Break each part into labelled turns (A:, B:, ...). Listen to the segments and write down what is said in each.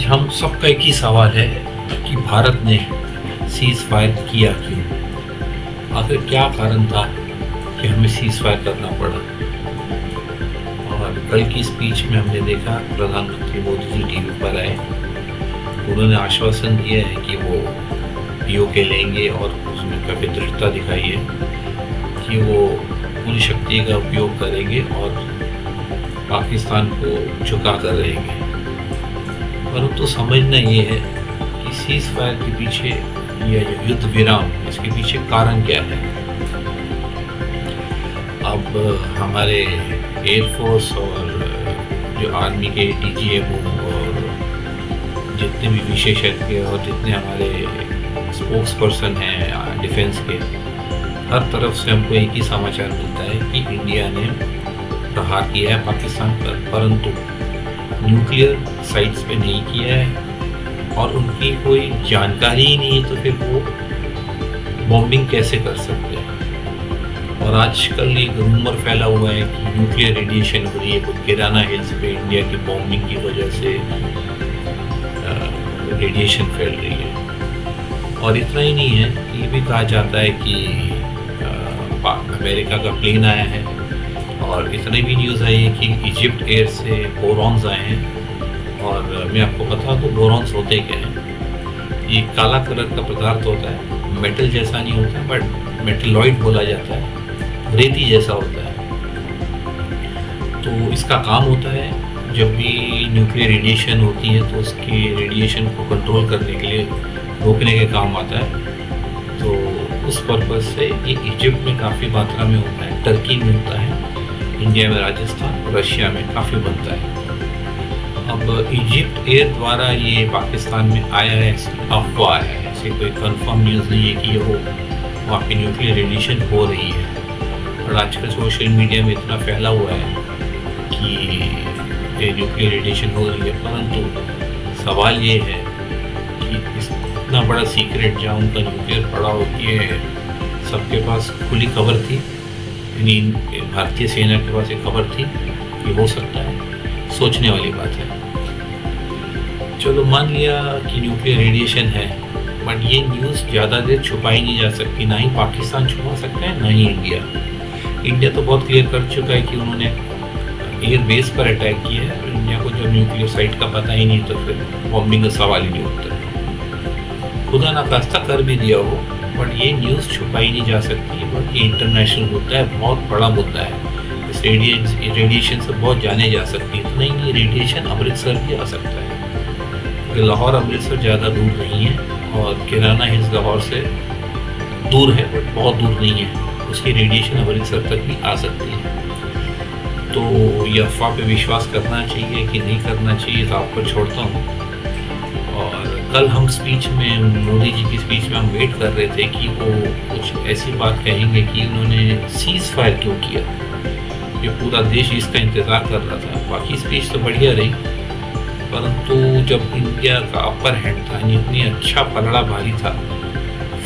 A: हम सबका एक ही सवाल है कि भारत ने सीज़ फायर किया क्यों? आखिर क्या कारण था कि हमें सीज़ फायर करना पड़ा? और कल की स्पीच में हमने देखा प्रधानमंत्री मोदी जी टीवी पर आए, उन्होंने आश्वासन दिया है कि वो पीओके लेंगे और उसमें काफ़ी दृढ़ता दिखाई है कि वो पूरी शक्ति का उपयोग करेंगे और पाकिस्तान को झुका कर रहेंगे। परंतु समझना ये है कि सीज़ फायर के पीछे या युद्ध विराम इसके पीछे कारण क्या है। अब हमारे एयरफोर्स और जो आर्मी के डीजीएमओ और जितने भी विशेषज्ञ और जितने हमारे स्पोक्स पर्सन हैं डिफेंस के, हर तरफ से हमको एक ही समाचार मिलता है कि इंडिया ने प्रहार किया है पाकिस्तान पर, परंतु न्यूक्लियर साइट्स पे नहीं किया है और उनकी कोई जानकारी ही नहीं है, तो फिर वो बॉम्बिंग कैसे कर सकते हैं। और आजकल एक रूमर फैला हुआ है कि न्यूक्लियर रेडिएशन हो रही है कुछ किराना हिल्स पे इंडिया की बॉम्बिंग की वजह से रेडिएशन फैल रही है। और इतना ही नहीं है, ये भी कहा जाता है कि अमेरिका का प्लेन आया है और इतनी भी न्यूज़ आई है कि इजिप्ट एयर से बोरॉन्स आए हैं। और मैं आपको बता दूँ बोरॉन्स होते क्या हैं। ये काला कलर का पदार्थ होता है, मेटल जैसा नहीं होता बट मेटलॉइड बोला जाता है, रेती जैसा होता है। तो इसका काम होता है जब भी न्यूक्लियर रेडिएशन होती है तो उसके रेडिएशन को कंट्रोल करने के लिए रोकने के काम आता है। तो उस पर्पज़ से ये इजिप्ट में काफ़ी मात्रा में होता है, टर्की में होता है, इंडिया में राजस्थान और रशिया में काफ़ी बनता है। अब इजिप्ट एयर द्वारा ये पाकिस्तान में आया है, अफवाह है, ऐसी कोई कंफर्म न्यूज़ नहीं है कि वो वहाँ पे न्यूक्लियर रेडिएशन हो रही है। और आजकल सोशल मीडिया में इतना फैला हुआ है कि ये न्यूक्लियर रेडिएशन हो रही है, परंतु सवाल ये है कि इतना बड़ा सीक्रेट जहाँ उनका न्यूक्लियर पड़ा होती है, सबके पास खुली खबर थी, यानी भारतीय सेना के पास एक खबर थी कि हो सकता है, सोचने वाली बात है। चलो मान लिया कि न्यूक्लियर रेडिएशन है, बट ये न्यूज़ ज़्यादा देर छुपाई नहीं जा सकती, ना ही पाकिस्तान छुपा सकता है ना ही इंडिया। इंडिया तो बहुत क्लियर कर चुका है कि उन्होंने एयर बेस पर अटैक किया है। इंडिया को जब न्यूक्लियर साइट का पता ही नहीं तो फिर बॉम्बिंग का सवाल ही नहीं उठता है। खुदा ना खास्ता कर भी दिया हो, बट ये न्यूज़ छुपाई नहीं जा सकती। बट ये इंटरनेशनल मुद्दा है, बहुत बड़ा मुद्दा है। इस रेडिएशन से बहुत जाने जा सकती है। तो नहीं, रेडिएशन अमृतसर भी आ सकता है, क्योंकि लाहौर अमृतसर ज़्यादा दूर नहीं है और किराना हिल्स लाहौर से दूर है बट बहुत दूर नहीं है। उसकी रेडिएशन अमृतसर तक भी आ सकती है। तो ये अफवाह पे विश्वास करना चाहिए कि नहीं करना चाहिए तो आप पर छोड़ता हूँ। और कल हम स्पीच में, मोदी जी की स्पीच में हम वेट कर रहे थे कि वो कुछ ऐसी बात कहेंगे कि उन्होंने सीज़ फायर क्यों किया। ये पूरा देश इसका इंतज़ार कर रहा था। बाकी स्पीच तो बढ़िया रही, परंतु जब इंडिया का अपर हैंड था, इतनी अच्छा पलड़ा भारी था,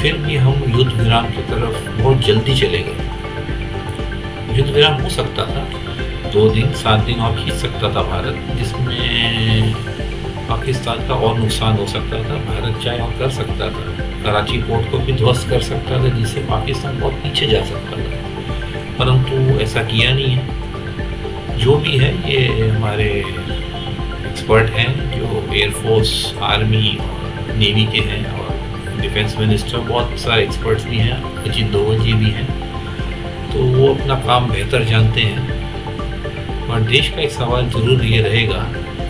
A: फिर भी हम युद्ध विराम की तरफ बहुत जल्दी चले गए। युद्ध विराम हो सकता था 2 दिन 7 दिन और खींच सकता था भारत, जिसमें पाकिस्तान का और नुकसान हो सकता था। भारत चाहे और कर सकता था, कराची पोर्ट को भी ध्वस्त कर सकता था, जिससे पाकिस्तान बहुत पीछे जा सकता था, परंतु ऐसा किया नहीं है। जो भी है ये हमारे एक्सपर्ट हैं जो एयरफोर्स, आर्मी और नेवी के हैं और डिफेंस मिनिस्टर, बहुत सारे एक्सपर्ट्स भी हैं, अजीत दोवल जी भी हैं, तो वो अपना काम बेहतर जानते हैं। और देश का एक सवाल ज़रूर ये रहेगा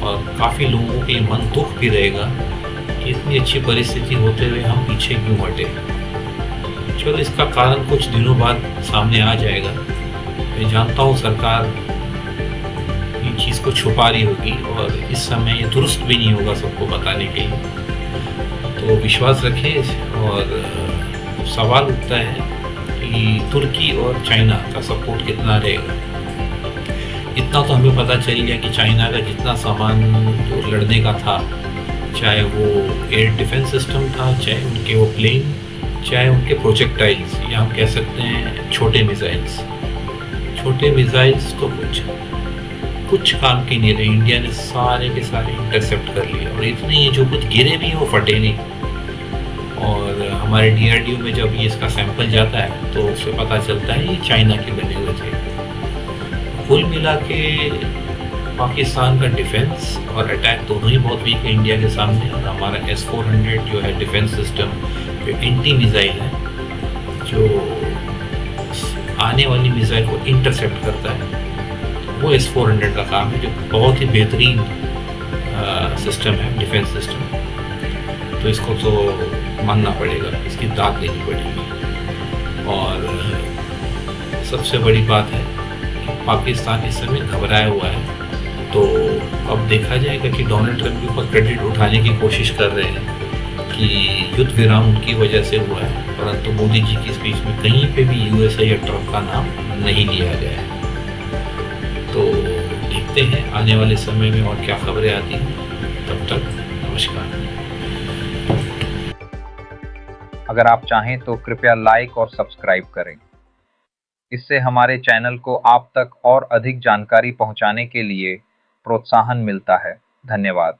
A: और काफ़ी लोगों के मन दुख भी रहेगा कि इतनी अच्छी परिस्थिति होते हुए हम पीछे क्यों हटे। चलो इसका कारण कुछ दिनों बाद सामने आ जाएगा। मैं जानता हूँ सरकार ये चीज़ को छुपा रही होगी और इस समय ये दुरुस्त भी नहीं होगा सबको बताने के लिए। तो विश्वास रखें। और सवाल उठता है कि तुर्की और चाइना का सपोर्ट कितना रहेगा। इतना तो हमें पता चल गया कि चाइना का जितना सामान जो लड़ने का था, चाहे वो एयर डिफेंस सिस्टम था, चाहे उनके वो प्लेन, चाहे उनके प्रोजेक्टाइल्स, या हम कह सकते हैं छोटे मिसाइल्स तो कुछ कुछ काम की नहीं रहे, इंडिया ने सारे के सारे इंटरसेप्ट कर लिए, और इतने ये जो कुछ गिरे भी हैं वो फटे नहीं। और हमारे DRDO में जब ये इसका सैंपल जाता है तो उससे पता चलता है ये चाइना के बने हुए थे। कुल मिला के पाकिस्तान का डिफेंस और अटैक दोनों ही बहुत वीक है इंडिया के सामने, और हमारा S-400 जो है डिफेंस सिस्टम, जो एंटी मिसाइल है, जो आने वाली मिसाइल को इंटरसेप्ट करता है, वो S-400 का काम है, जो बहुत ही बेहतरीन सिस्टम है, डिफेंस सिस्टम। तो इसको तो मानना पड़ेगा, इसकी दाद देनी पड़ेगी। और सबसे बड़ी बात है कि पाकिस्तान इस समय घबराया हुआ है। तो अब देखा जाएगा कि डोनाल्ड ट्रंप के ऊपर क्रेडिट उठाने की कोशिश कर रहे हैं कि युद्ध विराम उनकी वजह से हुआ है, परंतु मोदी जी की स्पीच में कहीं पे भी USA या ट्रंप का नाम नहीं लिया गया है। तो देखते हैं आने वाले समय में और क्या खबरें आती हैं। तब तक नमस्कार।
B: अगर आप चाहें तो कृपया लाइक और सब्सक्राइब करें। इससे हमारे चैनल को आप तक और अधिक जानकारी पहुंचाने के लिए प्रोत्साहन मिलता है। धन्यवाद।